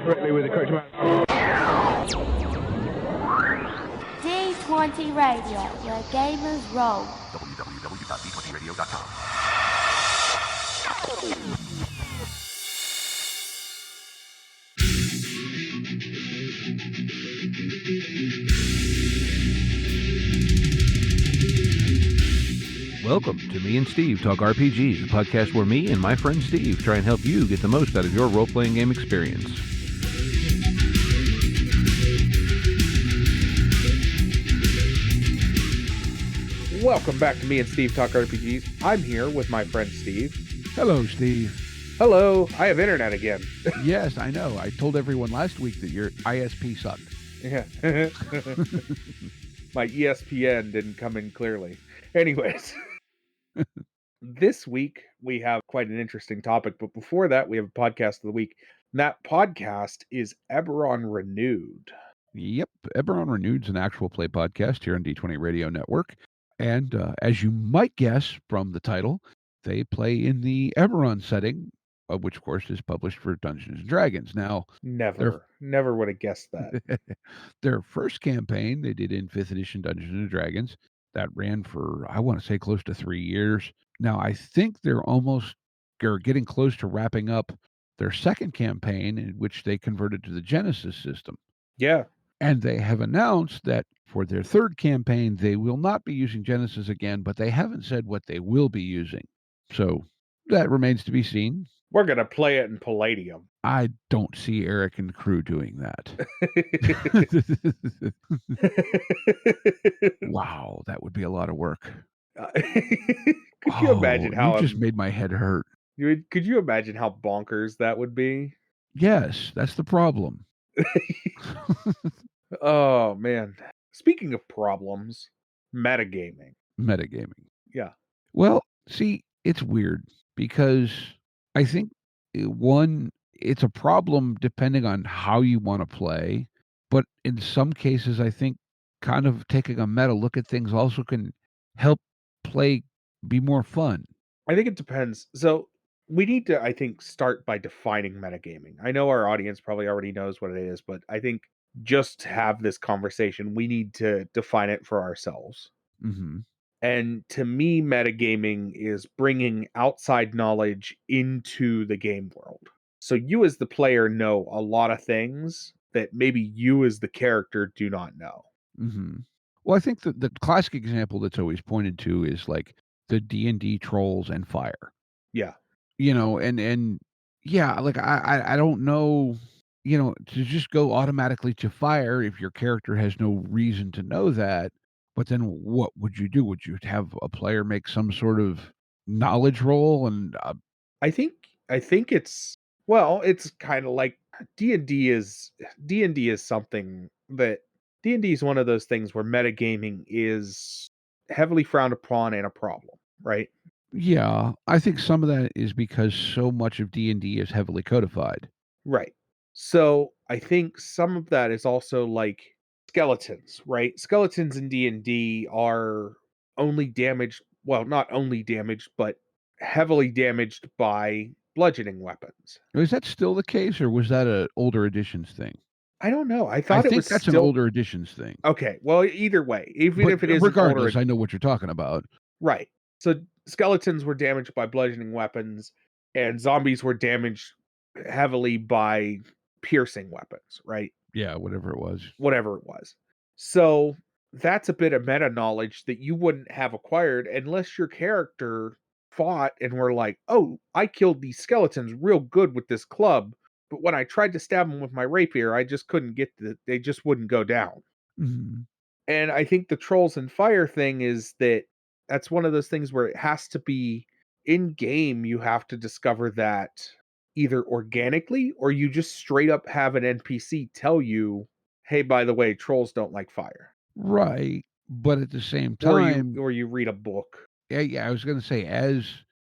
correctly with the correct amount. D20 Radio, where gamers roll. www.d20radio.com. Welcome to Me and Steve Talk RPG, the podcast where me and my friend Steve try and help you get the most out of your role-playing game experience. Welcome back to Me and Steve Talk RPGs. I'm here with my friend Steve. Hello, Steve. Hello. I have internet again. Yes, I know. I told everyone last week that your ISP sucked. Yeah. My ESPN didn't come in clearly. Anyways, this week we have quite an interesting topic, but before that we have a podcast of the week. And that podcast is Eberron Renewed. Yep, Eberron Renewed's an actual play podcast here on D20 Radio Network. And as you might guess from the title, they play in the Eberron setting, which, of course, is published for Dungeons & Dragons. Now, Never would have guessed that. Their first campaign they did in 5th edition Dungeons & Dragons. That ran for, I want to say, close to 3 years. Now, I think they're getting close to wrapping up their second campaign, in which they converted to the Genesis system. Yeah. And they have announced that for their third campaign, they will not be using Genesis again, but they haven't said what they will be using. So that remains to be seen. We're going to play it in Palladium. I don't see Eric and crew doing that. Wow, that would be a lot of work. Could you imagine how... You just made my head hurt. Could you imagine how bonkers that would be? Yes, that's the problem. Oh, man. Speaking of problems, metagaming. Yeah. Well, see, it's weird because I think, one, it's a problem depending on how you want to play. But in some cases, I think kind of taking a meta look at things also can help play be more fun. I think it depends. So we need to, I think, start by defining metagaming. I know our audience probably already knows what it is, but I think just to have this conversation, we need to define it for ourselves. Mm-hmm. And to me, metagaming is bringing outside knowledge into the game world. So you as the player know a lot of things that maybe you as the character do not know. Mm-hmm. Well, I think the classic example that's always pointed to is like the D&D trolls and fire. Yeah. You know, and yeah, like I don't know, you know, to just go automatically to fire if your character has no reason to know that. But then what would you do? Would you have a player make some sort of knowledge roll? And I think it's, well, it's kind of like D&D is something that D&D is one of those things where metagaming is heavily frowned upon and a problem, right? yeah, I think some of that is because so much of D&D is heavily codified. Right. So I think some of that is also like skeletons, right? Skeletons in D&D are only damaged, well, not only damaged, but heavily damaged by bludgeoning weapons. Is that still the case, or was that an older editions thing? I don't know. I I thought it think was that's still an older editions thing. Okay. Well, either way, even But if it is an older, regardless, I know what you're talking about. right. So skeletons were damaged by bludgeoning weapons, and zombies were damaged heavily by piercing weapons, right? Yeah, whatever it was. So that's a bit of meta knowledge that you wouldn't have acquired unless your character fought and were like, oh, I killed these skeletons real good with this club, but when I tried to stab them with my rapier, I just couldn't they just wouldn't go down. Mm-hmm. And I think the trolls and fire thing is that's one of those things where it has to be in game. You have to discover that either organically, or you just straight up have an NPC tell you, hey, by the way, trolls don't like fire. Right. But at the same time, Or you read a book. yeah, I was going to say, as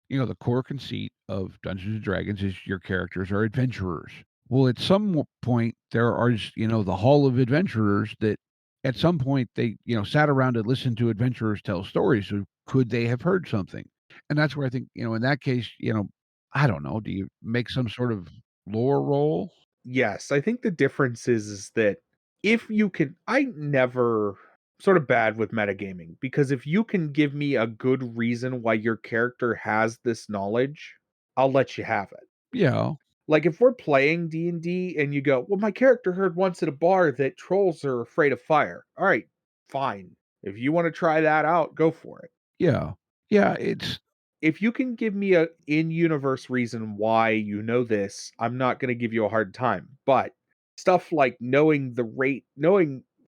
you know, the core conceit of Dungeons and Dragons is your characters are adventurers. Well, at some point, there are, you know, the Hall of Adventurers that at some point they, you know, sat around and listened to adventurers tell stories. So could they have heard something? And that's where I think, you know, in that case, you know, I don't know, do you make some sort of lore roll? Yes, I think the difference is that if you can, I never sort of bad with metagaming because if you can give me a good reason why your character has this knowledge, I'll let you have it. Yeah. Like if we're playing D&D and you go, "Well, my character heard once at a bar that trolls are afraid of fire." All right, fine. If you want to try that out, go for it. Yeah. Yeah, it's If you can give me a in-universe reason why you know this, I'm not gonna give you a hard time, but stuff like knowing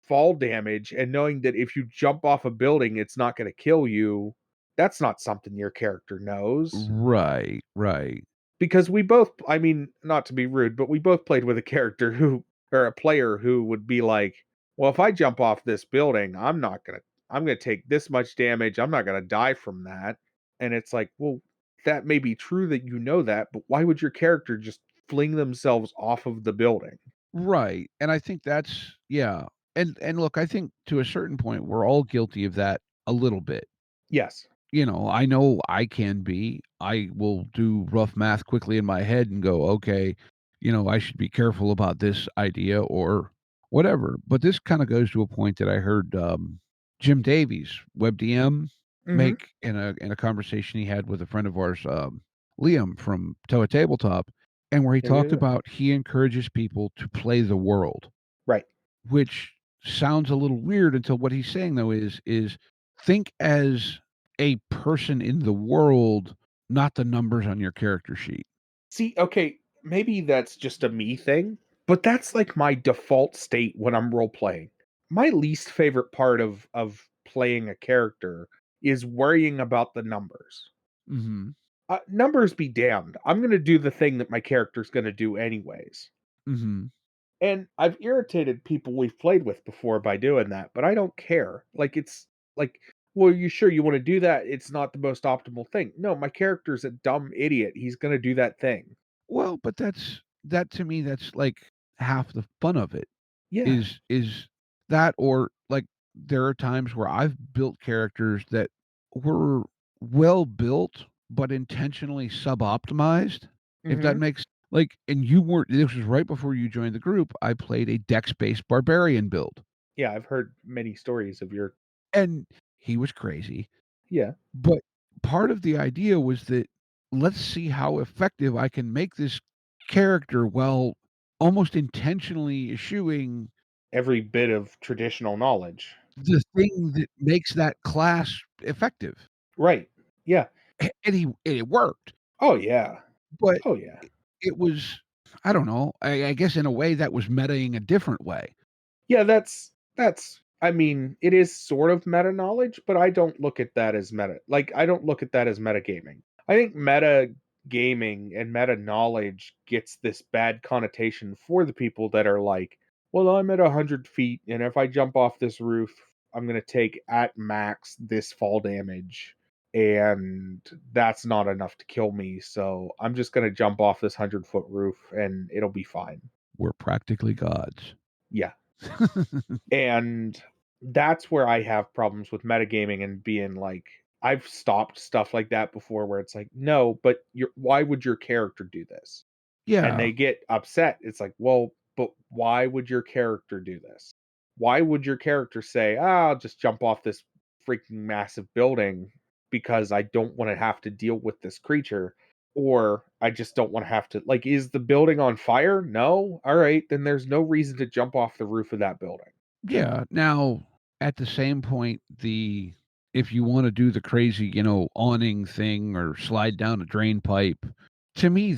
fall damage and knowing that if you jump off a building, it's not gonna kill you, that's not something your character knows. right, right. Because we both I mean, not to be rude, but we both played with a character who or a player who would be like, "Well, if I jump off this building, I'm gonna take this much damage, I'm not gonna die from that." And it's like, well, that may be true that you know that, but why would your character just fling themselves off of the building? Right, and I think that's yeah, and look, I think to a certain point, we're all guilty of that a little bit. Yes. I know I can be. I will do rough math quickly in my head and go, "Okay, I should be careful about this idea," or whatever, but this kinda goes to a point that I heard, Jim Davies, WebDM, Mhm. make in a conversation he had with a friend of ours, Liam from Toa Tabletop, and where he Yeah, yeah, talked yeah. about he encourages people to play the world, Right. which sounds a little weird until what he's saying though is think as a person in the world, not the numbers on your character sheet. See, okay, maybe that's just a me thing, but that's like my default state when I'm role playing. My least favorite part of playing a character is worrying about the numbers. Mhm. Numbers be damned. I'm going to do the thing that my character's going to do anyways. Mhm. And I've irritated people we've played with before by doing that, but I don't care. Like it's like, well, you sure you want to do that? It's not the most optimal thing. No, my character's a dumb idiot. He's going to do that thing. Well, but that to me, that's like half the fun of it. Yeah. Is that or like there are times where I've built characters that were well built, but intentionally sub-optimized, if that Mhm. makes like and you weren't this was right before you joined the group, I played a dex-based barbarian build, Yeah, I've heard many stories of your and he was crazy, yeah, but part of the idea was that, "Let's see how effective I can make this character while almost intentionally eschewing every bit of traditional knowledge. the thing that makes that class effective." Right. Yeah. And it worked, Oh, yeah. but Oh, yeah. it was I don't know, I guess in a way that was metaing a different way. Yeah, that's I mean, it is sort of meta knowledge, but I don't look at that as meta. Like, I don't look at that as metagaming. I think meta gaming and meta knowledge gets this bad connotation for the people that are like, well, I'm at 100 feet, and if I jump off this roof, I'm going to take at max this fall damage, and that's not enough to kill me. So I'm just going to jump off this 100-foot roof, and it'll be fine. We're practically gods. Yeah. And that's where I have problems with metagaming and being like, I've stopped stuff like that before where it's like, no, but why would your character do this? And Yeah, they get upset. It's like, well, but why would your character do this? Why would your character say, I'll just jump off this freaking massive building because I don't want to have to deal with this creature? Or I just don't want to have to, like, is the building on fire? No? All right, then there's no reason to jump off the roof of that building. yeah. Now, at the same point, the if you wanna do the crazy, awning thing or slide down a drain pipe, to me,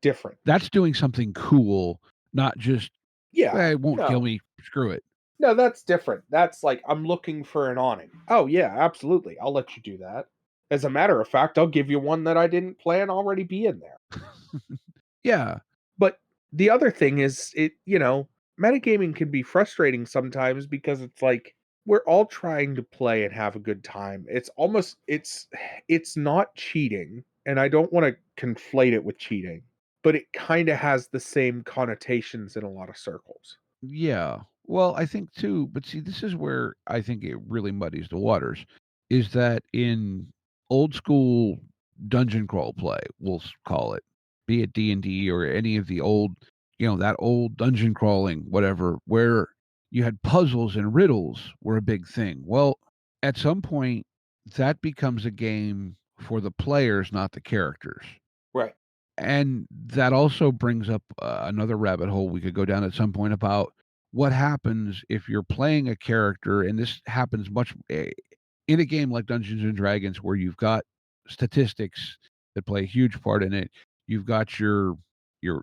Different. that's doing something cool, not just, Yeah, it won't kill no. me, screw it." No, that's different. That's like, I'm looking for an awning. Oh, yeah, absolutely. I'll let you do that. As a matter of fact, I'll give you one that I didn't plan already be in there. Yeah, But the other thing is, metagaming can be frustrating sometimes because it's like we're all trying to play and have a good time. It's almost it's not cheating, and I don't want to conflate it with cheating, but it kind of has the same connotations in a lot of circles. yeah. Well, I think too but see, this is where I think it really muddies the waters, is that in old school dungeon crawl play, we'll call it, be it D&D or any of the old that old dungeon crawling, whatever, where you had puzzles and riddles were a big thing. Well, at some point, that becomes a game for the players, not the characters. Right. And that also brings up another rabbit hole we could go down at some point about what happens if you're playing a character, and this happens in a game like Dungeons and Dragons, where you've got statistics that play a huge part in it. You've got your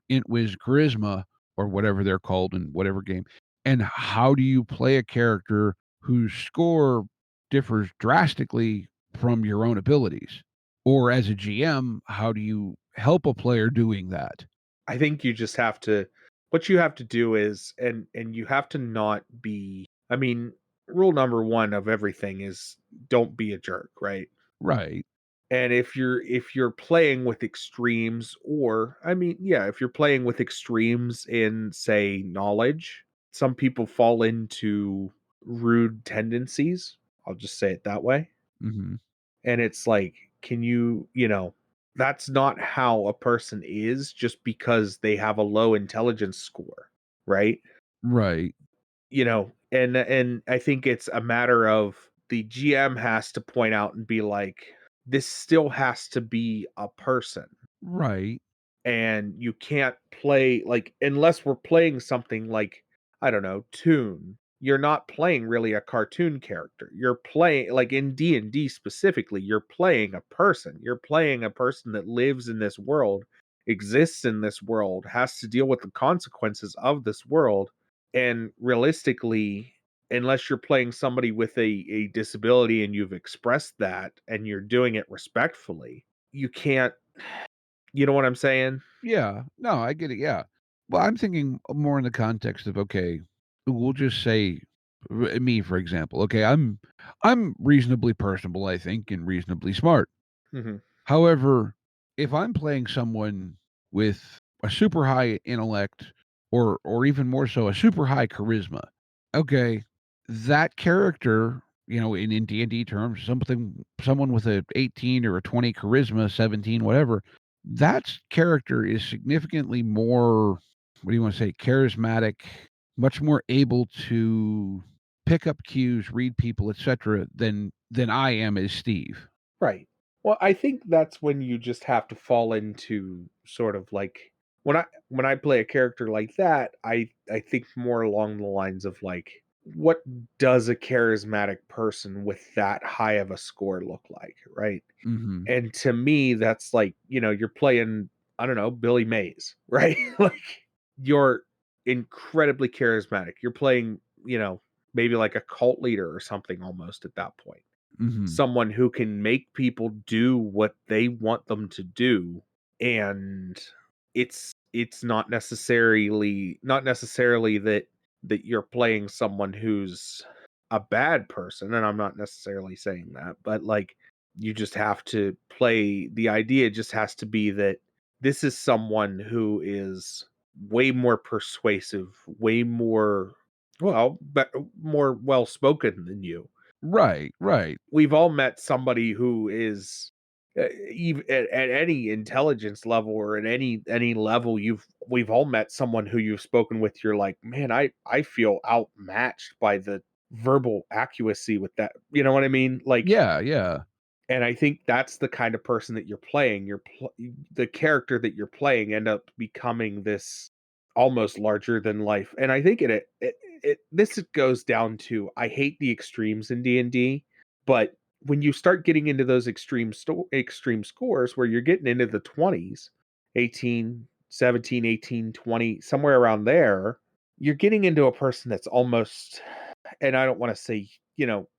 int whiz charisma or whatever they're called in whatever game. And how do you play a character whose score differs drastically from your own abilities? Or as a GM, how do you help a player doing that? I think you just have to, what you have to do is, and you have to not be, I mean, rule number one of everything is don't be a jerk, right? Right. And if you're playing with extremes, or I mean, yeah, if you're playing with extremes in, say, knowledge, some people fall into rude tendencies. I'll just say it that way. Hmm. And it's like, can you, that's not how a person is just because they have a low intelligence score, right? Right. And I think it's a matter of the GM has to point out and be like, this still has to be a person, Right. and you can't play like, unless we're playing something like, I don't know, Toon. You're not playing really a cartoon character. You're playing, like in D&D specifically, you're playing a person. You're playing a person that lives in this world, exists in this world, has to deal with the consequences of this world. And realistically, unless you're playing somebody with a disability and you've expressed that and you're doing it respectfully, you can't, you know what I'm saying? Yeah. No, I get it. Yeah. Well, I'm thinking more in the context of, okay, we'll just say me, for example. Okay, I'm reasonably personable, I think, and reasonably smart. Mhm. However, if I'm playing someone with a super high intellect, or even more so a super high charisma, okay, that character, in D&D terms, someone with a 18 or a 20 charisma, 17, whatever, that character is significantly more, what do you want to say, charismatic, much more able to pick up cues, read people, etc., than I am as Steve. Right. Well, I think that's when you just have to fall into sort of like, when I play a character like that, I think more along the lines of like, what does a charismatic person with that high of a score look like, right? Mhm. And to me, that's like, you're playing, I don't know, Billy Mays, right? Like, you're incredibly charismatic. You're playing, maybe like a cult leader or something almost at that point. Mhm. Someone who can make people do what they want them to do, and it's not necessarily that you're playing someone who's a bad person, and I'm not necessarily saying that, but like, you just have to play, the idea just has to be that this is someone who is way more persuasive, way more, well, but more well spoken than you. Right, right. We've all met somebody who is, even at any intelligence level, or at any level, we've all met someone who you've spoken with, you're like, man, I feel outmatched by the verbal accuracy with that, you know what I mean? Like, Yeah, yeah. and I think that's the kind of person that you're playing. The character that you're playing end up becoming this almost larger than life. And I think this goes down to, I hate the extremes in D&D, but when you start getting into those extreme scores where you're getting into the 20s, 18, 17, 18, 20, somewhere around there, you're getting into a person that's almost, and I don't want to say,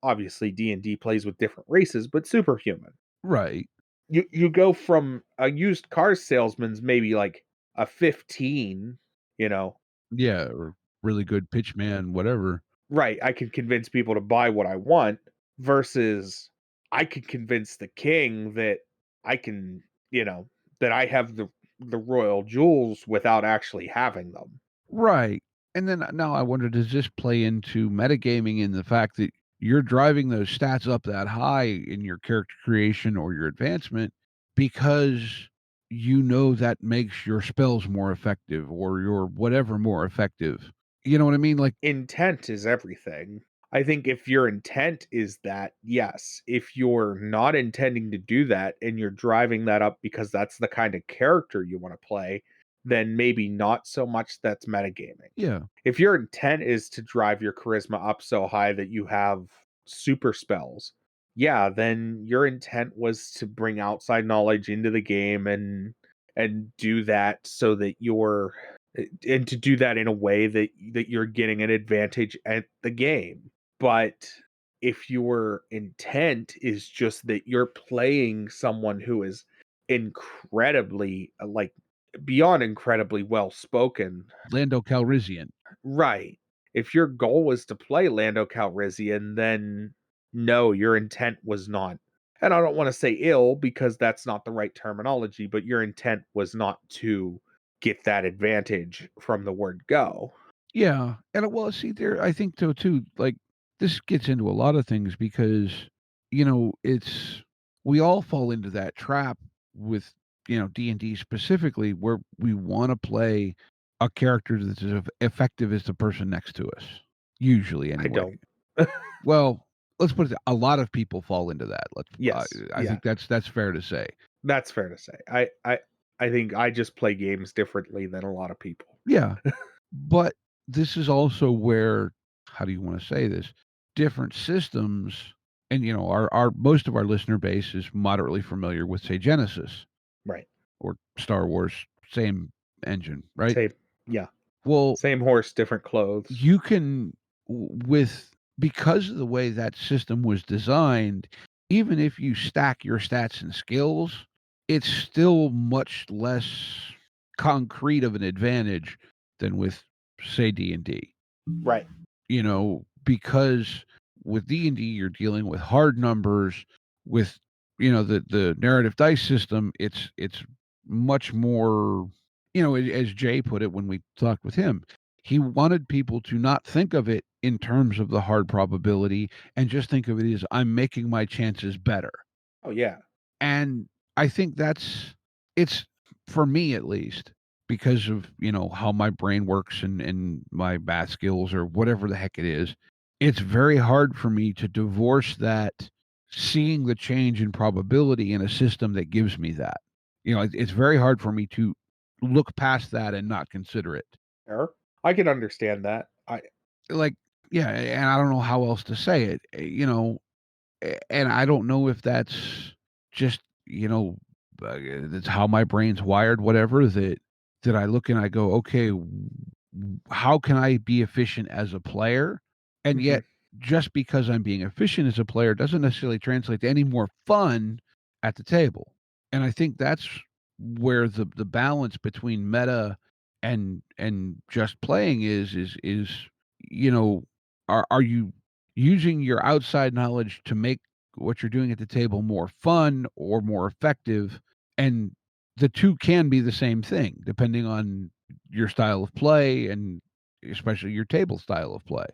obviously D&D plays with different races, but superhuman. Right. You go from a used car salesman's maybe like a 15, you know, Yeah, or really good pitch man, whatever. right, I can convince people to buy what I want, versus I could convince the king that I can, that I have the royal jewels without actually having them. Right. And then now I wonder, does this play into metagaming in the fact that you're driving those stats up that high in your character creation or your advancement because that makes your spells more effective or your whatever more effective. You know what I mean? Like, Intent is everything. I think if your intent is that, yes. If you're not intending to do that and you're driving that up because that's the kind of character you want to play, then maybe not so much that's metagaming. yeah, If your intent is to drive your charisma up so high that you have super spells, yeah, then your intent was to bring outside knowledge into the game and do that so that you're and to do that in a way that you're getting an advantage at the game. But if your intent is just that you're playing someone who is incredibly beyond incredibly well spoken. Lando Calrissian. Right. If your goal was to play Lando Calrissian, then no, your intent was not. And I don't want to say ill because that's not the right terminology, but your intent was not to get that advantage from the word go. Yeah, and well, see there, I think so too. Like this gets into a lot of things because it's we all fall into that trap with D&D specifically where we want to play a character that's as effective as the person next to us. Usually, I anyway. don't. Well, let's put it. A lot of people fall into that. Yes. I Yeah. think that's fair to say. That's fair to say. I think I just play games differently than a lot of people. Yeah, but this is also where, how do you want to say this? Different systems, and our most of our listener base is moderately familiar with, say, Genesis Right. or Star Wars, same engine, right? Same. Yeah. Well, Same horse, different clothes. you can with because of the way that system was designed, even if you stack your stats and skills, it's still much less concrete of an advantage than with, say, D&D. Right. Because with D&D you're dealing with hard numbers. With the narrative dice system, it's much more, as Jay put it when we talked with him, he wanted people to not think of it in terms of the hard probability and just think of it as, I'm making my chances better. Oh yeah. And I think it's, for me at least, because of, how my brain works and my math skills or whatever the heck it is, it's very hard for me to divorce that, seeing the change in probability in a system that gives me that. It's very hard for me to look past that and not consider it. Sure. I can understand that. Like, yeah, and I don't know how else to say it, and I don't know if that's just, that's how my brain's wired, whatever, that I look and I go, okay, how can I be efficient as a player? And Mhm. yet, just because I'm being efficient as a player doesn't necessarily translate to any more fun at the table. And I think that's where the balance between meta and just playing is, you know, are you using your outside knowledge to make what you're doing at the table more fun or more effective? And the two can be the same thing depending on your style of play and especially your table style of play.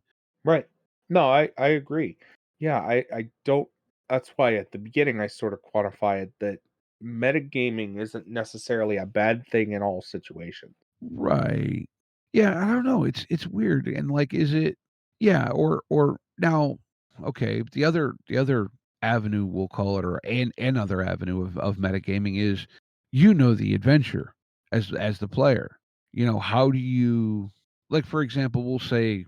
Right. No, I agree. Yeah, I don't. That's why at the beginning I sort of quantify it that metagaming isn't necessarily a bad thing in all situations. Right. Yeah, I don't know. It's weird. And like, is it, yeah, or now, okay, the other avenue, we'll call it, or another avenue of metagaming is, the adventure as the player. How do you, like, for example, we'll say,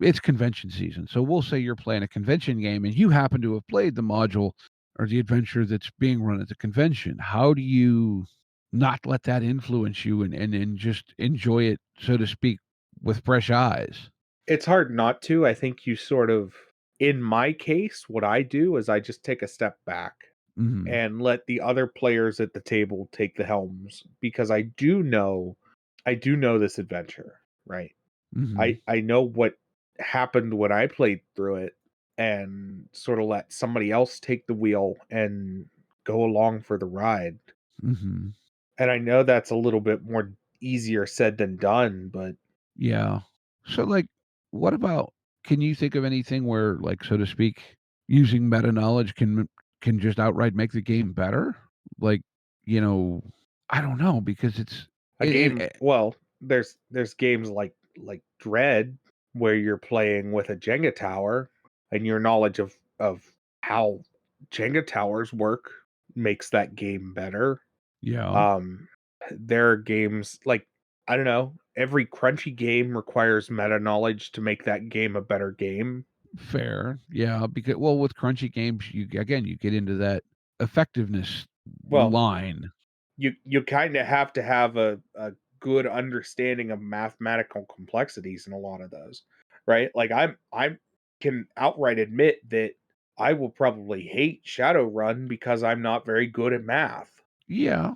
it's convention season. So we'll say you're playing a convention game and you happen to have played the module or the adventure that's being run at the convention. How do you not let that influence you and just enjoy it, so to speak, with fresh eyes? It's hard not to. I think you sort of, in my case, what I do is I just take a step back Mhm. and let the other players at the table take the helms because I do know this adventure, right? Mhm. I know what happened when I played through it and sort of let somebody else take the wheel and go along for the ride. Mhm. And I know that's a little bit more easier said than done, but Yeah. So, like, what about, can you think of anything where, like, so to speak, using meta knowledge can just outright make the game better? Like, you know I don't know because it's A it, game, it, well, there's games like Dread where you're playing with a Jenga tower, and your knowledge of how Jenga towers work makes that game better. yeah, Um, there are games like, I don't know, every crunchy game requires meta knowledge to make that game a better game. fair. Yeah, because well, with crunchy games, you get into that effectiveness Well, line. you kind of have to have a good understanding of mathematical complexities in a lot of those, right? Like I can outright admit that I will probably hate Shadowrun because I'm not very good at math. Yeah.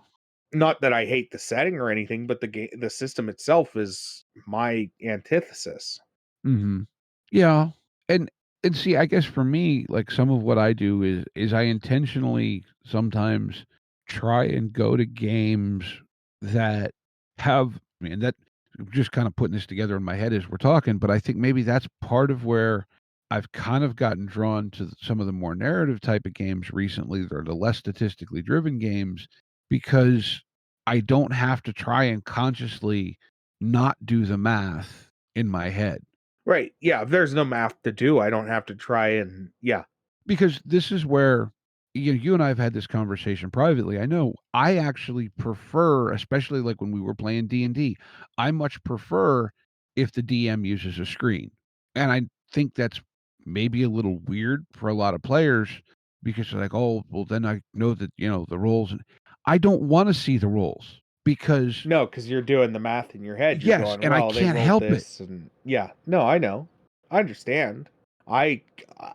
Not that I hate the setting or anything, but the system itself is my antithesis. Mhm. Yeah. And and see, I guess for me, like some of what I do is I intentionally sometimes try and go to games that have I mean that just kind of putting this together in my head as we're talking, but I think maybe that's part of where I've kind of gotten drawn to some of the more narrative type of games recently or the less statistically driven games because I don't have to try and consciously not do the math in my head. Right. Yeah, if there's no math to do, I don't have to try and yeah. Because this is where you and I have had this conversation privately. I know I actually prefer, especially like when we were playing D&D, I much prefer if the DM uses a screen. And I think that's maybe a little weird for a lot of players because they're like, "Oh, well then I know that, the roles." And I don't want to see the roles because No, because you're doing the math in your head. You're yes, going, and I well, they can't rolled help it. this, and yeah. No, I know. I understand. I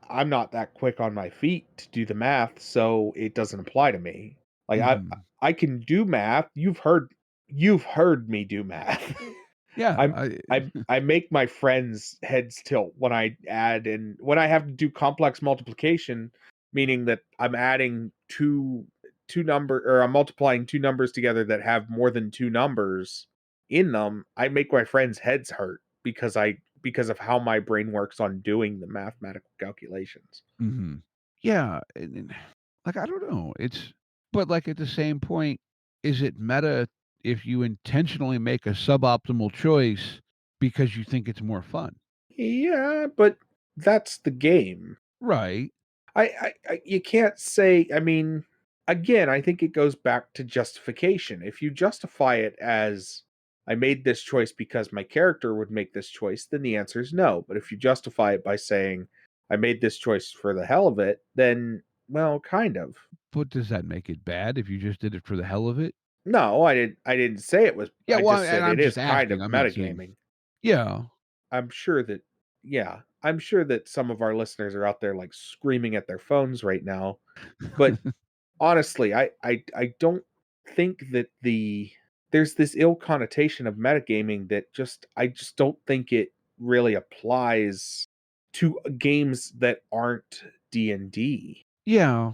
I'm not that quick on my feet to do the math, so it doesn't apply to me. Like Mhm. I can do math. You've heard me do math. Yeah, I'm I make my friends' heads tilt when I add and when I have to do complex multiplication, meaning that I'm adding two number or I'm multiplying two numbers together that have more than two numbers in them. I make my friends' heads hurt because of how my brain works on doing the mathematical calculations. mhm. Yeah, and like, I don't know, but, like, at the same point, is it meta if you intentionally make a suboptimal choice because you think it's more fun? Yeah, but that's the game. Right. You can't say, I mean, again, I think it goes back to justification. If you justify it as I made this choice because my character would make this choice, then the answer is no. But if you justify it by saying I made this choice for the hell of it, then well, kind of. But does that make it bad if you just did it for the hell of it? No, I didn't say it was. Yeah, I well, just and said it I'm is just kind asking, of I'm not saying metagaming. yeah. I'm sure that yeah, I'm sure that some of our listeners are out there like screaming at their phones right now. But honestly, I don't think that there's this ill connotation of metagaming that I just don't think it really applies to games that aren't D&D. And D. Yeah.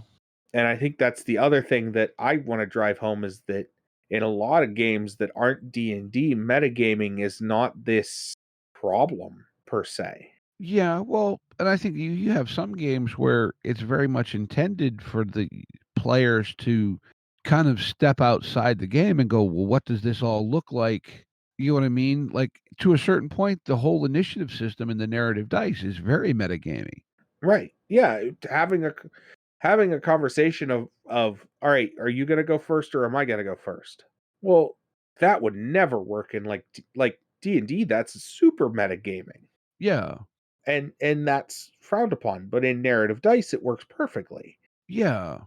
And I think that's the other thing that I want to drive home is that in a lot of games that aren't D&D, metagaming is not this problem per se. Yeah, well, and I think you have some games where it's very much intended for the players to kind of step outside the game and go, "Well, what does this all look like?" You know what I mean? Like to a certain point, the whole initiative system in the narrative dice is very metagamey. Right. Yeah, having a conversation of all right, are you going to go first or am I going to go first? Well, that would never work in like D&D. That's super metagaming. Yeah. And that's frowned upon, but in narrative dice it works perfectly. Yeah.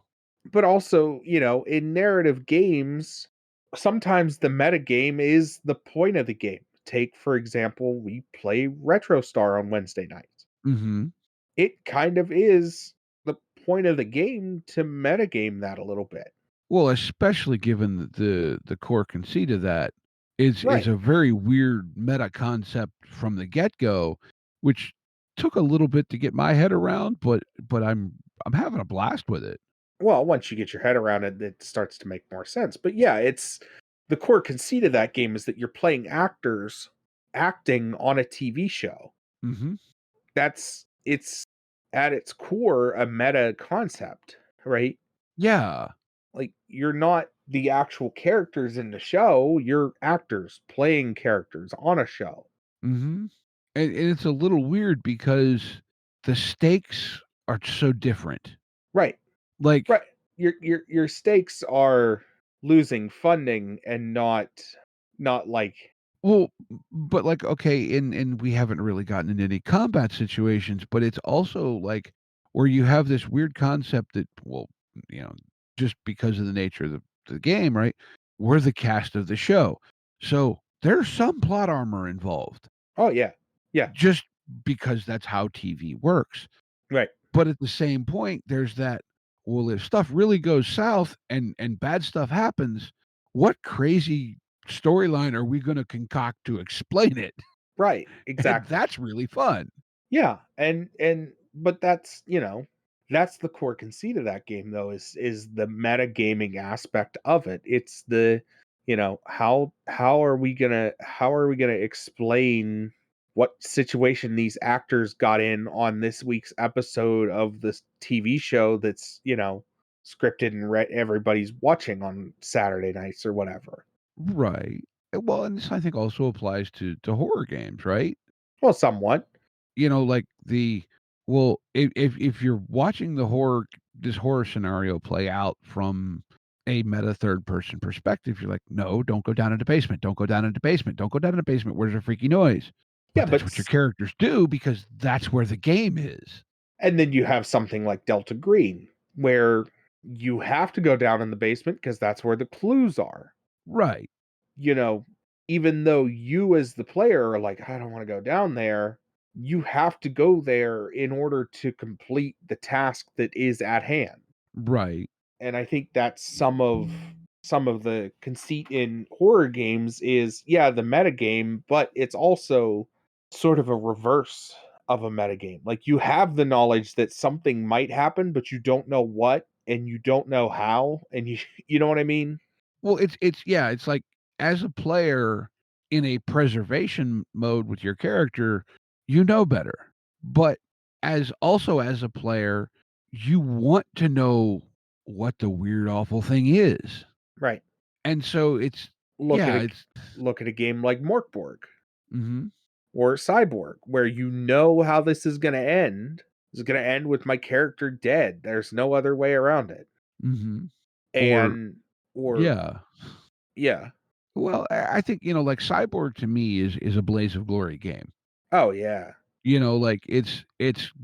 But also, in narrative games, sometimes the meta game is the point of the game. Take for example, we play Retro Star on Wednesday nights. Mhm. It kind of is the point of the game to metagame that a little bit. Well, especially given the core conceit of that is Right. a very weird meta concept from the get-go, which took a little bit to get my head around, but I'm having a blast with it. Well, once you get your head around it, it starts to make more sense. But yeah, it's the core conceit of that game is that you're playing actors acting on a TV show. Mhm. It's at its core a meta concept, right? Yeah. Like you're not the actual characters in the show, you're actors playing characters on a show. Mhm. And it's a little weird because the stakes are so different. Right. Like, Right. Your stakes are losing funding and not like well, but, like, okay, and we haven't really gotten into any combat situations, but it's also, like, where you have this weird concept that, well, you know, just because of the nature of the game, right? We're the cast of the show. So, there's some plot armor involved oh yeah. Yeah. just because that's how TV works. Right. But at the same point, there's that, well, if stuff really goes south and bad stuff happens, what crazy storyline are we gonna concoct to explain it? Right. And Exactly. that's really fun. Yeah, and but that's, that's the core conceit of that game though is the metagaming aspect of it. It's the, how are we going to explain what situation these actors got in on this week's episode of this TV show that's, scripted and everybody's watching on Saturday nights or whatever. Right. Well, and this I think also applies to horror games, right? Well, somewhat. Like if you're watching this horror scenario play out from a meta third person perspective, you're like, no, don't go down in the basement. Don't go down in the basement. Don't go down in the basement. Where's the freaky noise? Yeah, But that's what your characters do because that's where the game is. and then you have something like Delta Green, where you have to go down in the basement because that's where the clues are. Right. You know, even though you as the player are like, I don't want to go down there, you have to go there in order to complete the task that is at hand. Right. And I think that's some of the conceit in horror games is, yeah, the metagame, but it's also sort of a reverse of a metagame. Like you have the knowledge that something might happen, but you don't know what and you don't know how, and you you know what I mean? Well, it's yeah, it's like as a player in a preservation mode with your character, you know better. But as a player, you want to know what the weird awful thing is. Right. And so it's Look at yeah, a it's look at a game like Morkborg mhm, or Cyborg, where you know how this is going to end. It's going to end with my character dead. There's no other way around it. mhm. Or And or yeah. yeah. Well, I think, like Cyborg to me is a blaze of glory game. Oh yeah. Like it's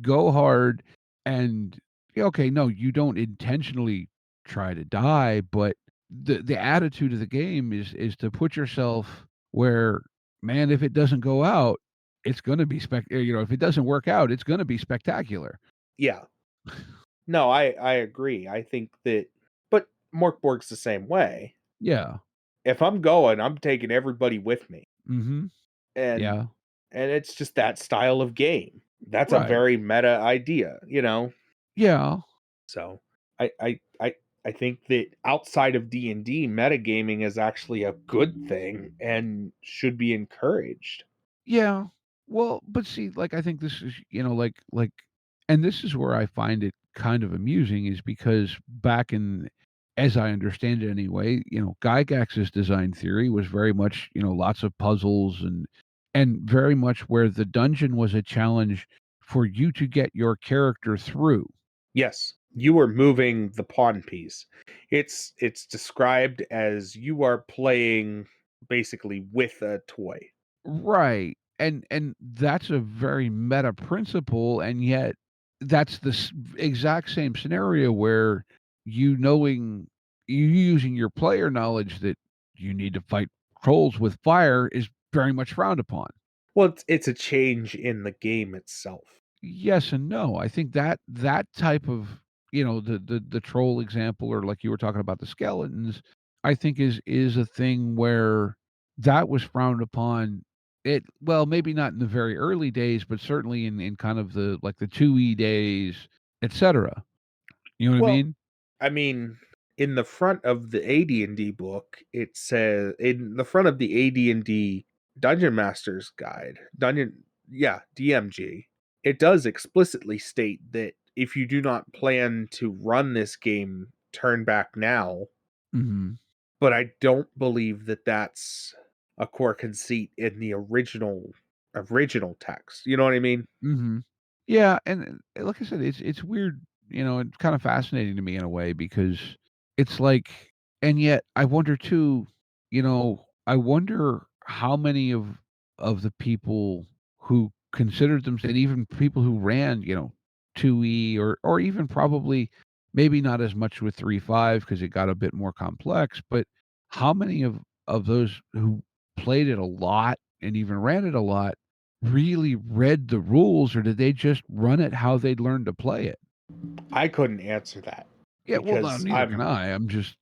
go hard and yeah, okay, no, you don't intentionally try to die, but the attitude of the game is to put yourself where, man, if it doesn't go out, it's gonna be if it doesn't work out, it's gonna be spectacular. Yeah. No, I agree. I think that, but Morkborg's the same way. Yeah. If I'm going, I'm taking everybody with me. Mhm. And Yeah. and it's just that style of game. That's a Right. very meta idea. Yeah. So I think that outside of D&D, metagaming is actually a good thing and should be encouraged. Yeah. Well, but see, like, I think this is, and this is where I find it kind of amusing is because back in, as I understand it anyway, Gygax's design theory was very much, lots of puzzles and very much where the dungeon was a challenge for you to get your character through. Yes, you are moving the pawn piece. It's described as you are playing basically with a toy. Right. And that's a very meta principle, and yet that's the exact same scenario where you using your player knowledge that you need to fight trolls with fire is very much frowned upon. Well, it's a change in the game itself. Yes and no. I think that type of, the troll example, or like you were talking about the skeletons, I think is a thing where that was frowned upon. It well, maybe not in the very early days, but certainly in kind of the like the 2E days, etc. You know what I Well, mean? I mean, in the front of the AD&D book, it says in the front of the AD&D Dungeon Master's Guide, DMG, it does explicitly state that if you do not plan to run this game turn back now, Mhm. but I don't believe that that's a core conceit in the original text. You know what I mean? Mhm. Yeah, and like I said, it's weird, it's kind of fascinating to me in a way because it's like and yet I wonder too, I wonder how many of the people who considered themselves and even people who ran, 2E or even probably maybe not as much with 3.5 because it got a bit more complex, but how many of those who played it a lot and even ran it a lot really read the rules, or did they just run it how they'd learned to play it? I couldn't answer that Yeah, well, no, because neither can I. I'm just,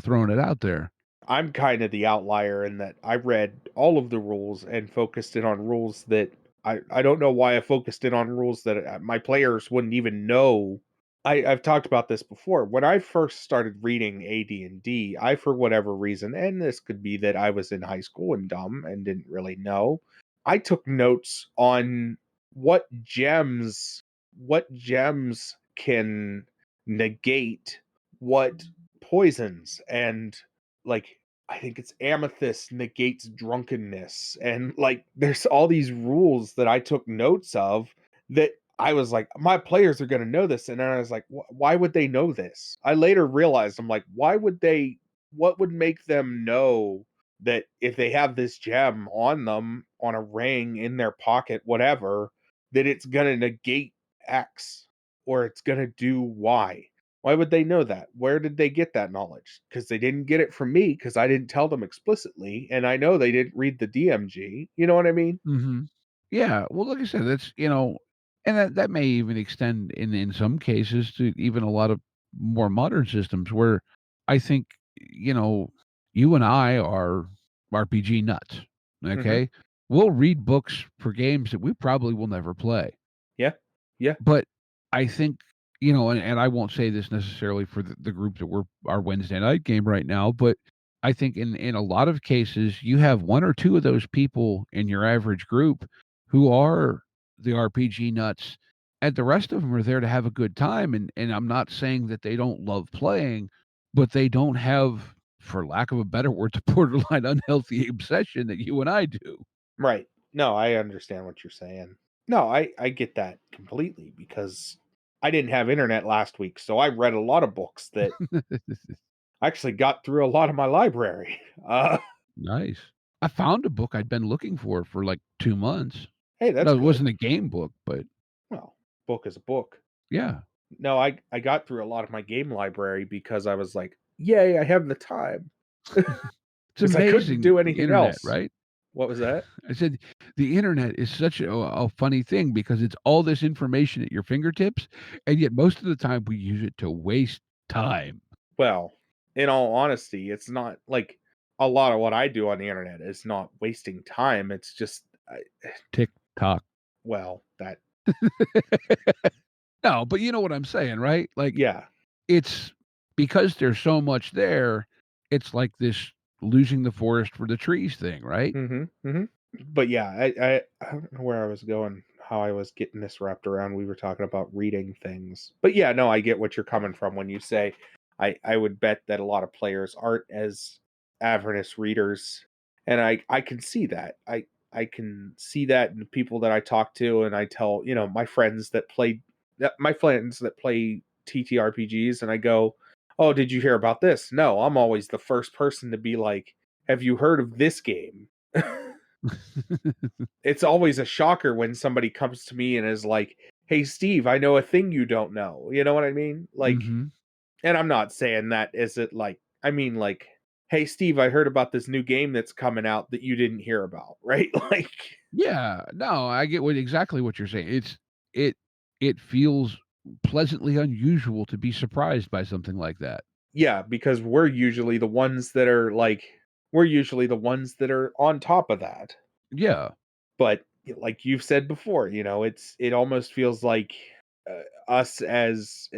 throwing it out there. I'm kind of the outlier in that I read all of the rules and focused it on rules that I don't know why I focused it on rules that my players wouldn't even know. I've talked about this before. When I first started reading AD&D, I for whatever reason, and this could be that I was in high school and dumb and didn't really know, I took notes on what gems can negate what poisons, and like I think it's amethyst negates drunkenness, and like there's all these rules that I took notes of that I was like, my players are going to know this. And then I was like, why would they know this? I later realized, I'm like, why would they, what would make them know that if they have this gem on them, on a ring, in their pocket, whatever, that it's going to negate X or it's going to do Y? Why would they know that? Where did they get that knowledge? Because they didn't get it from me because I didn't tell them explicitly. And I know they didn't read the DMG. You know what I mean? Mhm. Yeah, well, like I said, that's, and that may even extend in some cases to even a lot of more modern systems where I think, you and I are RPG nuts, Hmm. okay? We'll read books for games that we probably will never play. Yeah. Yeah. But I think, and I won't say this necessarily for the group that we're our Wednesday night game right now, but I think in a lot of cases, you have 1 or 2 of those people in your average group who are the RPG nuts, and the rest of them are there to have a good time, and I'm not saying that they don't love playing, but they don't have, for lack of a better word, the borderline unhealthy obsession that you and I do. Right. No, I understand what you're saying. No, I get that completely because I didn't have internet last week, so I read a lot of books that I actually got through a lot of my library. Nice. I found a book I'd been looking for, like, 2 months. Hey, that's No, it good. wasn't a game book, but Well, book is a book. yeah. No, I got through a lot of my game library because I was like, "Yay, I have the time," It's because I couldn't amazing, do the anything internet, else. right? What was that? I said, the internet is such a funny thing because it's all this information at your fingertips, and yet most of the time we use it to waste time. Well, in all honesty, it's not like a lot of what I do on the internet is not wasting time. It's just, Tick tock. well, that, No, but you know what I'm saying, right? Like, yeah. it's because there's so much there, it's like this losing the forest for the trees thing, right? Hmm. Hmm. But yeah, I don't know where I was going, how I was getting this wrapped around. We were talking about reading things, but yeah, no, I get what you're coming from when you say I would bet that a lot of players aren't as avidous readers, and I can see that. I can see that in the people that I talk to, and I tell my friends my friends that play TTRPGs, and I go, "Oh, did you hear about this?" No, I'm always the first person to be like, "Have you heard of this game?" It's always a shocker when somebody comes to me and is like, "Hey, Steve, I know a thing you don't know." You know what I mean? Like, Mhm. and I'm not saying that as it like, I mean, like, "Hey, Steve, I heard about this new game that's coming out that you didn't hear about," right? Like, Yeah, no, I get exactly what you're saying. It it feels pleasantly unusual to be surprised by something like that. yeah, because we're usually the ones that are on top of that. Yeah. But like you've said before, it almost feels like us as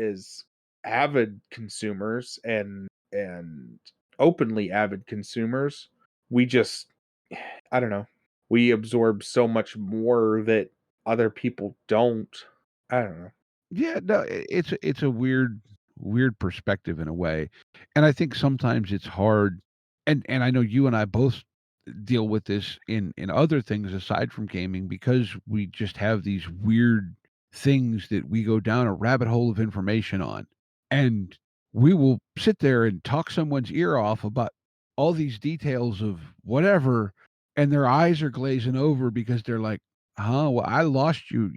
avid consumers and openly avid consumers, we just I don't know, we absorb so much more that other people don't. I don't know. Yeah, no, it's a weird perspective in a way, and I think sometimes it's hard. and I know you and I both deal with this in other things aside from gaming because we just have these weird things that we go down a rabbit hole of information on. And we will sit there and talk someone's ear off about all these details of whatever, and their eyes are glazing over because they're like, "Huh? Well, I lost you,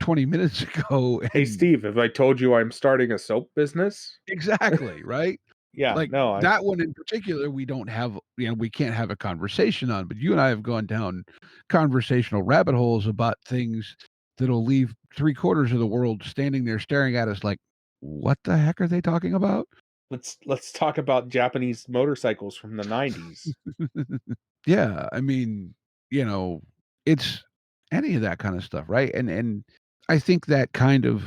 20 minutes ago." Hey, And Steve, have I told you I'm starting a soap business? exactly, right? Yeah, Like, no, I that one in particular, we don't have we can't have a conversation on, but you and I have gone down conversational rabbit holes about things that'll leave 3/4 of the world standing there staring at us like, "What the heck are they talking about?" let's talk about Japanese motorcycles from the 90s. Yeah, I mean, you know, it's any of that kinda stuff, right? And I think that kind of,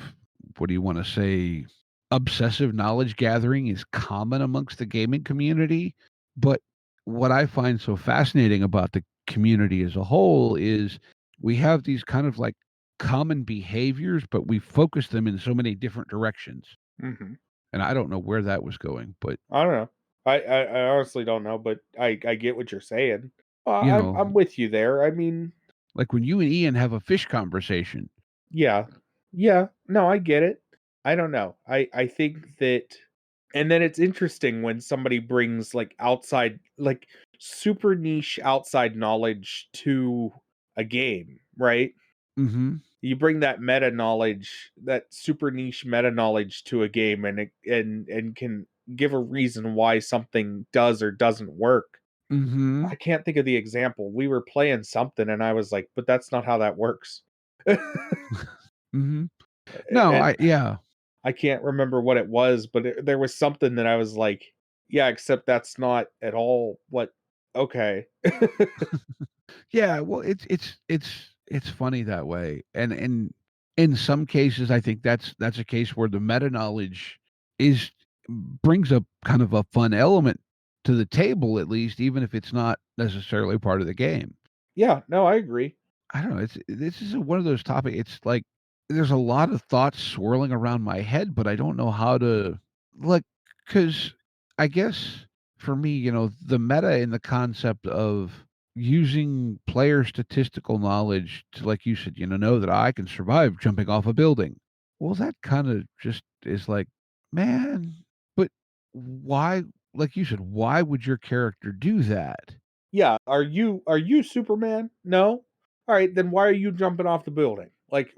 what do you wanna say, obsessive knowledge gathering is common amongst the gaming community, but what I find so fascinating about the community as a whole is we have these kind of, like, common behaviors, but we focus them in so many different directions, Mhm. and I don't know where that was going, but, I don't know. I honestly don't know, but I get what you're saying. you know, I'm with you there. I mean, like when you and Ian have a fish conversation. yeah. Yeah. No, I get it. I don't know. I think that and then it's interesting when somebody brings like outside like super niche outside knowledge to a game, right? Mhm. You bring that meta knowledge, that super niche meta knowledge to a game and can give a reason why something does or doesn't work. I Mhm. can't think of the example. We were playing something and I was like, "But that's not how that works." Mhm. No, And yeah. I can't remember what it was, but there was something that I was like, "Yeah, except that's not at all what okay." Yeah, well, it's funny that way, and in some cases, I think that's a case where the meta knowledge is brings a kind of a fun element to the table, at least, even if it's not necessarily part of the game. Yeah, no, I agree. I don't know, this is one of those topics. It's like there's a lot of thoughts swirling around my head, but I don't know how to, like, because I guess for me, the meta and the concept of using player statistical knowledge to, like you said, know that I can survive jumping off a building. Well, that kind of just is like, man, but why, like you said, why would your character do that? Yeah, are you Superman? No? Alright, then why are you jumping off the building? Like,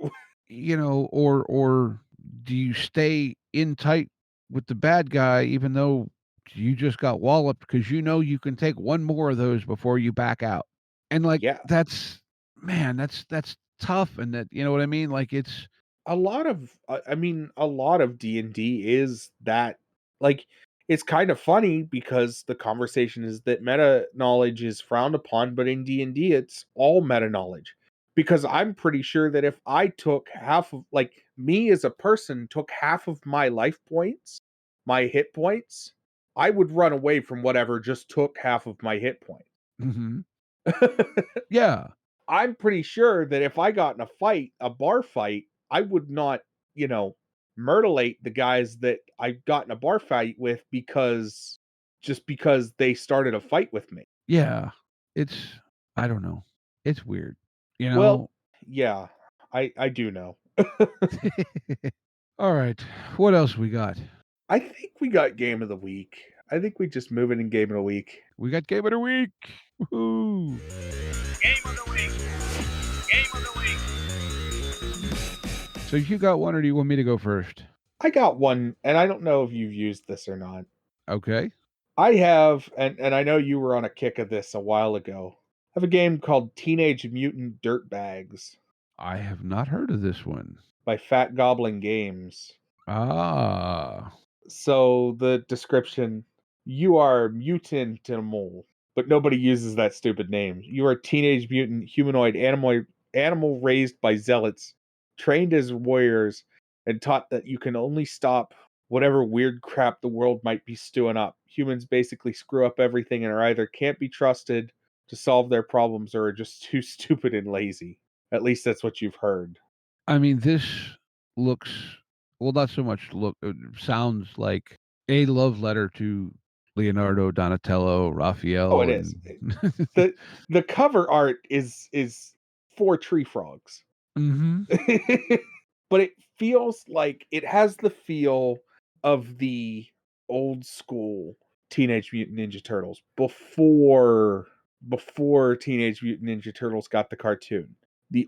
Or do you stay in tight with the bad guy even though you just got walloped because you can take one more of those before you back out? And, like, yeah, that's man, that's tough, and that, you know what I mean? Like, it's a lot of I mean, a lot of D&D is that like, it's kind of funny because the conversation is that meta knowledge is frowned upon, but in D&D, it's all meta knowledge. Because I'm pretty sure that if I took half of like, me as a person took half of my life points, my hit points, I would run away from whatever just took half of my hit points. mhm. Yeah. I'm pretty sure that if I got in a fight, a bar fight, I would not, you know, murderate the guys that I got in a bar fight with because just because they started a fight with me. Yeah. It's I don't know. It's weird, you Well, know? yeah, I do know. Alright. What else we got? I think we got game of the week. I think we just move it in game of the week. We got Game of the Week. Woohoo. Game of the week. Game of the week. So you got one, or do you want me to go first? I got one, and I don't know if you've used this or not. Okay. I have, and I know you were on a kick of this a while ago. I have a game called Teenage Mutant Dirtbags I have not heard of this one. by Fat Goblin Games. Ah. So the description: you are mutantable, but nobody uses that stupid name. You are a teenage mutant humanoid animal raised by zealots, trained as warriors, and taught that you can only stop whatever weird crap the world might be stewing up. Humans basically screw up everything and are either can't be trusted to solve their problems or are just too stupid and lazy. At least that's what you've heard. I mean, this looks, well, not so much sounds like a love letter to, Leonardo, Donatello, Oh, Raphael, it is. and The cover art is 4 tree frogs. Mhm. But it feels like it has the feel of the old school Teenage Mutant Ninja Turtles before Teenage Mutant Ninja Turtles got the cartoon. Mhm. The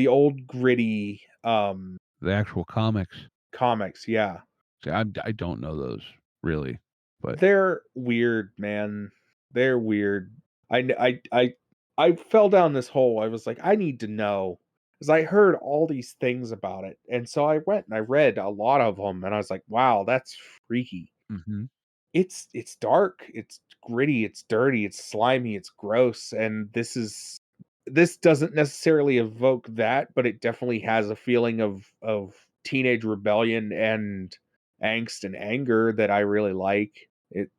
old gritty The actual comics. comics, yeah. See, I don't know those really, but They're weird, man. They're weird. I fell down this hole. I was like, I need to know, because I heard all these things about it, and so I went and I read a lot of them, and I was like, wow, that's freaky. Mhm. It's dark, it's gritty, it's dirty, it's slimy, it's gross, and this doesn't necessarily evoke that, but it definitely has a feeling of teenage rebellion and angst and anger that I really like.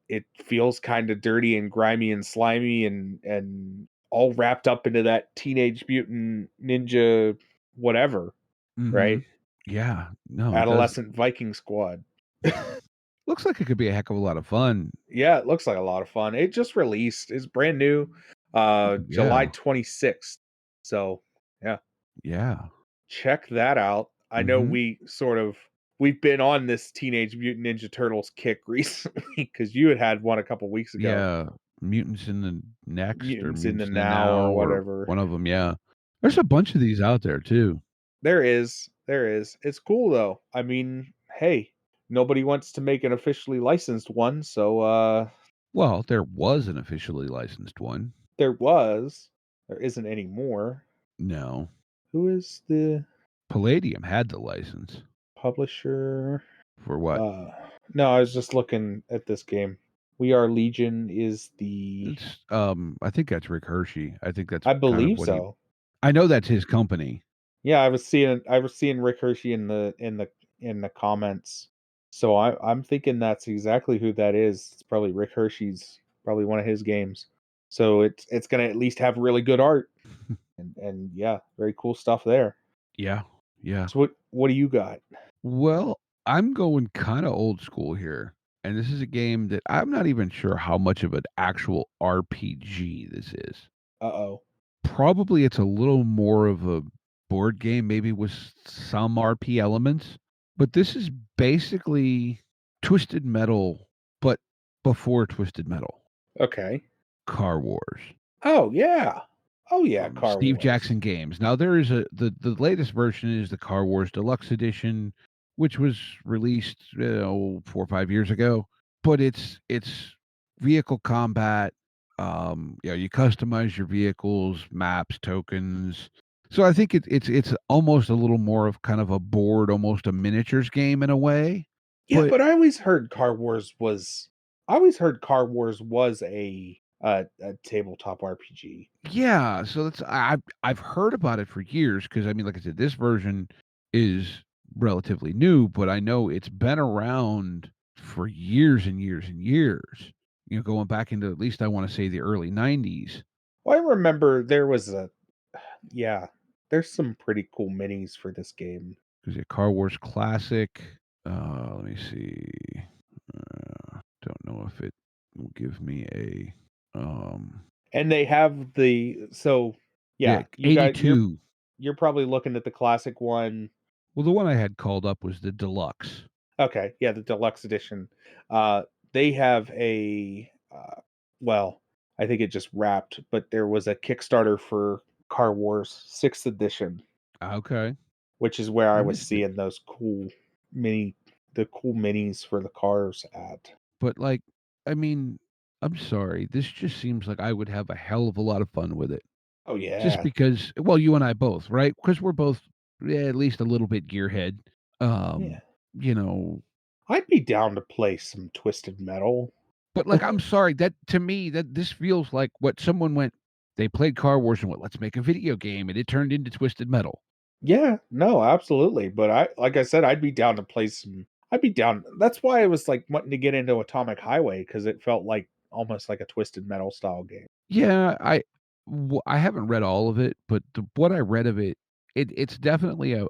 It feels kind of dirty and grimy and slimy and all wrapped up into that Teenage Mutant Ninja whatever, right? Mhm. Yeah. No, it does. Adolescent Viking Squad. Looks like it could be a heck of a lot of fun. Yeah, it looks like a lot of fun. It just released. It's brand new, July Yeah. 26th. So, yeah, Yeah. check that out. I know Mhm. we've been on this Teenage Mutant Ninja Turtles kick recently because you had one a couple weeks ago. Yeah. Mutants in the Next or Mutants in the Mutants in the Now or Now or whatever. one of them. Yeah. There's a bunch of these out there too. There is. It's cool though. I mean, hey, nobody wants to make an officially licensed one, so Well, there was an officially licensed one. there was. There isn't anymore. No. Who is the Palladium had the license. publisher? For what? Uh, no, I was just looking at this game. We Are Legion is the It's I think that's Rick Hershey. I think that's I kind of believe what he so. I know that's his company. Yeah, I was seeing Rick Hershey in the comments. So I'm thinking that's exactly who that is. It's probably Rick Hershey's probably one of his games. So it's gonna at least have really good art and yeah, very cool stuff there. Yeah. Yeah. So what do you got? Well, I'm going kinda old school here, and this is a game that I'm not even sure how much of an actual RPG this is. Uh-oh. Probably it's a little more of a board game, maybe with some RP elements, but this is basically Twisted Metal, but before Twisted Metal. Okay. Car Wars Oh yeah. Oh yeah, from Car Steve Wars. Jackson Games. Now there is the latest version is the Car Wars Deluxe Edition, which was released 4 or 5 years ago. But it's vehicle combat. You customize your vehicles, maps, tokens. So I think it's almost a little more of kind of a board, almost a miniatures game in a way. Yeah, But but I always heard Car Wars was a tabletop RPG. yeah, so that's I've heard about it for years because I mean, like I said, this version is relatively new, but I know it's been around for years and years and years. Going back into at least I want to say the early '90s. Well, I remember there was a yeah, there's some pretty cool minis for this game. Because a Car Wars Classic. Let me see. Don't know if it will give me a. And they have Yeah, yeah, you got '82. you're probably looking at the classic one. Well, the one I had called up was the deluxe. Okay, yeah, the deluxe edition. They have well, I think it just wrapped, but there was a Kickstarter for Car Wars 6th edition, Okay, which is where I I was missed it. seeing those mini the cool minis for the cars at. But, like, I mean, I'm sorry, this just seems like I would have a hell of a lot of fun with it. Oh Just yeah. because well, you and I both, right? Because 'Cause we're both, yeah, at least a little bit gearhead. Yeah. You know I'd be down to play some Twisted Metal. but, like, I'm sorry, that to me, that this feels like what someone went they played Car Wars and went, "Let's make a video game," and it turned into Twisted Metal. Yeah, no, absolutely. But I like I said, I'd be down to play some I'd be down. That's why I was like wanting to get into Atomic Highway because it felt like almost like a Twisted Metal style game. Yeah, I haven't read all of it, but what I read of it, it's definitely a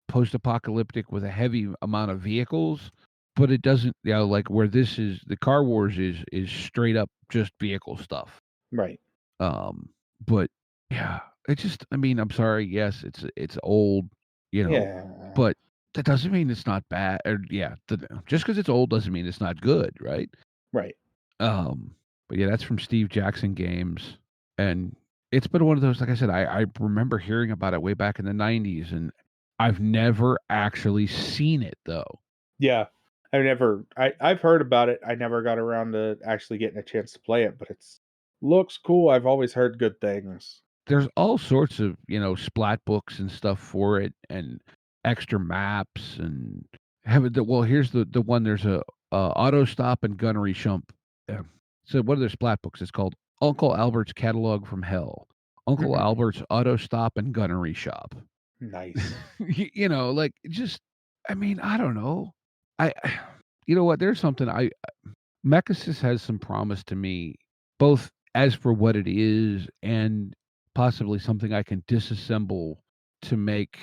post-apocalyptic with a heavy amount of vehicles, but it doesn't, like where this is, the Car Wars is straight up just vehicle stuff. Right. But yeah, it just, I mean, I'm sorry, yes, it's old, Yeah. but that doesn't mean it's not bad. Or just because it's old doesn't mean it's not good, right? Right. But yeah, that's from Steve Jackson Games, and it's been one of those. Like I said, I remember hearing about it way back in the '90s, and I've never actually seen it though. Yeah. I've heard about it. I never got around to actually getting a chance to play it, but it's looks cool. I've always heard good things. There's all sorts of splat books and stuff for it, and extra maps, and well, here's the one. There's a auto stop and gunnery shump. Yeah. So what are their splat books? It's called Uncle Albert's Catalog from Hell, Uncle Albert's Auto Stop and Gunnery Shop. Nice. Like, just, I mean, I don't know. I you know what? There's something Mechasys has some promise to me, both as for what it is and possibly something I can disassemble to make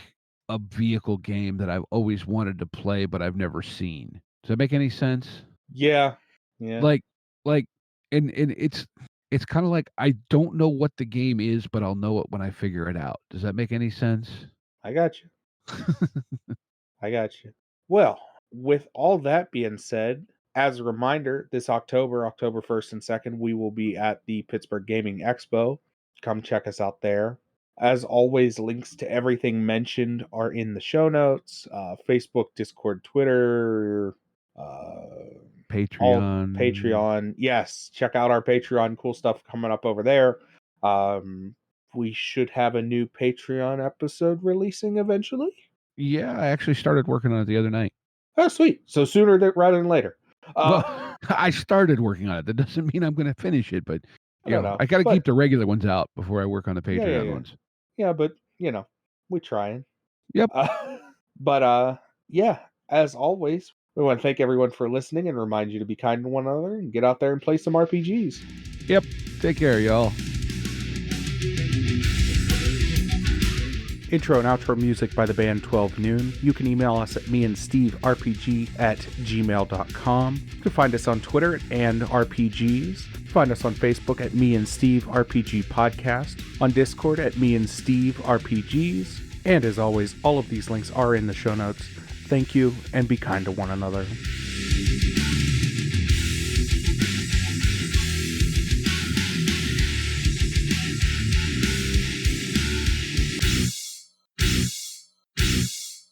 a vehicle game that I've always wanted to play, but I've never seen. Does that make any sense? Yeah. Yeah. Like, like, and it's kind of like I don't know what the game is, but I'll know it when I figure it out. Does that make any sense? I got you. I got you. Well, with all that being said, as a reminder, this October 1st and 2nd, we will be at the Pittsburgh Gaming Expo. Come check us out there. As always, links to everything mentioned are in the show notes. Facebook, Discord, Twitter, all Patreon. Patreon. Yes, check out our Patreon. Cool stuff coming up over there. We should have a new Patreon episode releasing eventually. Yeah, I actually started working on it the other night. Oh, sweet. So sooner rather than later. Well, I started working on it. That doesn't mean I'm going to finish it, but I don't know, I got to but- keep the regular ones out before I work on the Patreon yeah. ones. Yeah, but we're trying. Yep. But yeah, as always, we want to thank everyone for listening and remind you to be kind to one another and get out there and play some RPGs. Yep. Take care, y'all. Intro and outro music by the band 12 Noon. You can email us at meandsteverpg@gmail.com. You can find us on Twitter and RPGs. Find us on Facebook at Me and Steve RPG Podcast, on Discord at Me and Steve RPGs, and as always, all of these links are in the show notes. Thank you, and be kind to one another.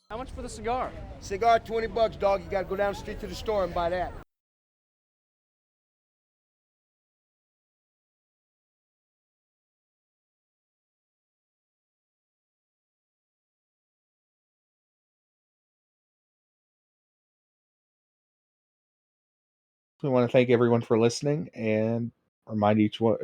How much for the cigar? Cigar, $20, dog. You gotta go down the street to the store and buy that. We want to thank everyone for listening and remind each one.